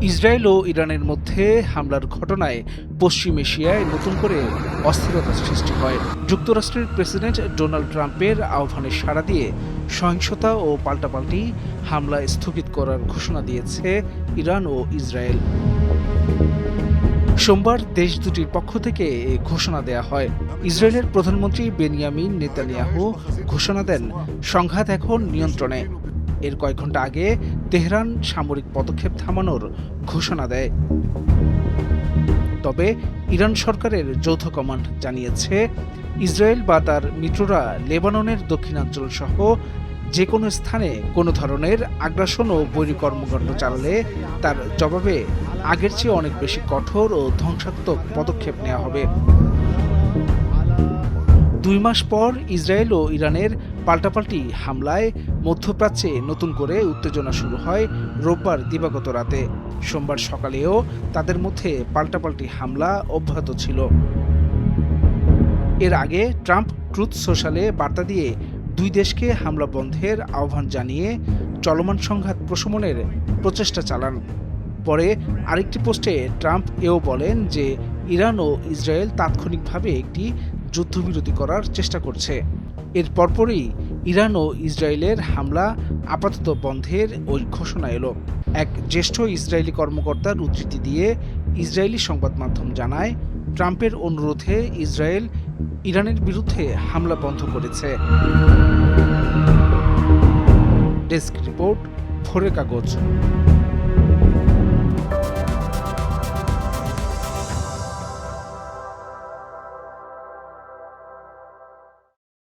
Israel ও ইরানের মধ্যে হামলার ঘটনায় পশ্চিম এশিয়ায় নতুন করে অস্থিরতা সৃষ্টি হয়। যুক্তরাষ্ট্রের প্রেসিডেন্ট ডোনাল্ড ট্রাম্পের আহ্বানে সাড়া দিয়ে সহিংসতা ও পাল্টাপাল্টি হামলা স্থগিত করার ঘোষণা দিয়েছে ইরান ও ইসরায়েল। সোমবার দেশ দুটির পক্ষ থেকে এ ঘোষণা দেয়া হয়। ইসরায়েলের প্রধানমন্ত্রী বেনিয়ামিন নেতানিয়াহু ঘোষণা দেন, সংঘাত এখন নিয়ন্ত্রণে। এর কয়েক ঘন্টা আগে তেহরান সামরিক পদক্ষেপ থামানোর ঘোষণা দেয়। তবে ইরান সরকারের যৌথ কমান্ড জানিয়েছে, ইসরায়েল বা তার মিত্ররা লেবাননের দক্ষিণাঞ্চল সহ যে কোনো স্থানে কোনো ধরনের আগ্রাসন ও বৈরী কর্মকাণ্ড চালালে তার জবাবে আগের চেয়ে অনেক বেশি কঠোর ও ধ্বংসাত্মক পদক্ষেপ নেওয়া হবে। ২ মাস পর ইসরায়েল ও ইরানের পাল্টাপাল্টি হামলায় মধ্যপ্রাচ্যে নতুন করে উত্তেজনা শুরু হয় রোববার দিবাগত রাতে। সোমবার সকালেও তাদের মধ্যে পাল্টাপাল্টি হামলা অব্যাহত ছিল। এর আগে ট্রাম্প ট্রুথ সোশ্যালে বার্তা দিয়ে দুই দেশকে হামলা বন্ধের আহ্বান জানিয়ে চলমান সংঘাত প্রশমনের প্রচেষ্টা চালান। পরে আরেকটি পোস্টে ট্রাম্প এও বলেন যে ইরান ও ইসরায়েল তাৎক্ষণিকভাবে একটি যুদ্ধবিরতি করার চেষ্টা করছে। এর পরপরই ইরান ও ইসরায়েলের হামলা আপাতত বন্ধের ওই ঘোষণা এলো। এক জ্যেষ্ঠ ইসরায়েলি কর্মকর্তার উদ্ধৃতি দিয়ে ইসরায়েলি সংবাদ মাধ্যম জানায়, ট্রাম্পের অনুরোধে ইসরায়েল ইরানের বিরুদ্ধে হামলা বন্ধ করেছে। ডেস্ক রিপোর্ট, ভোরের কাগজ।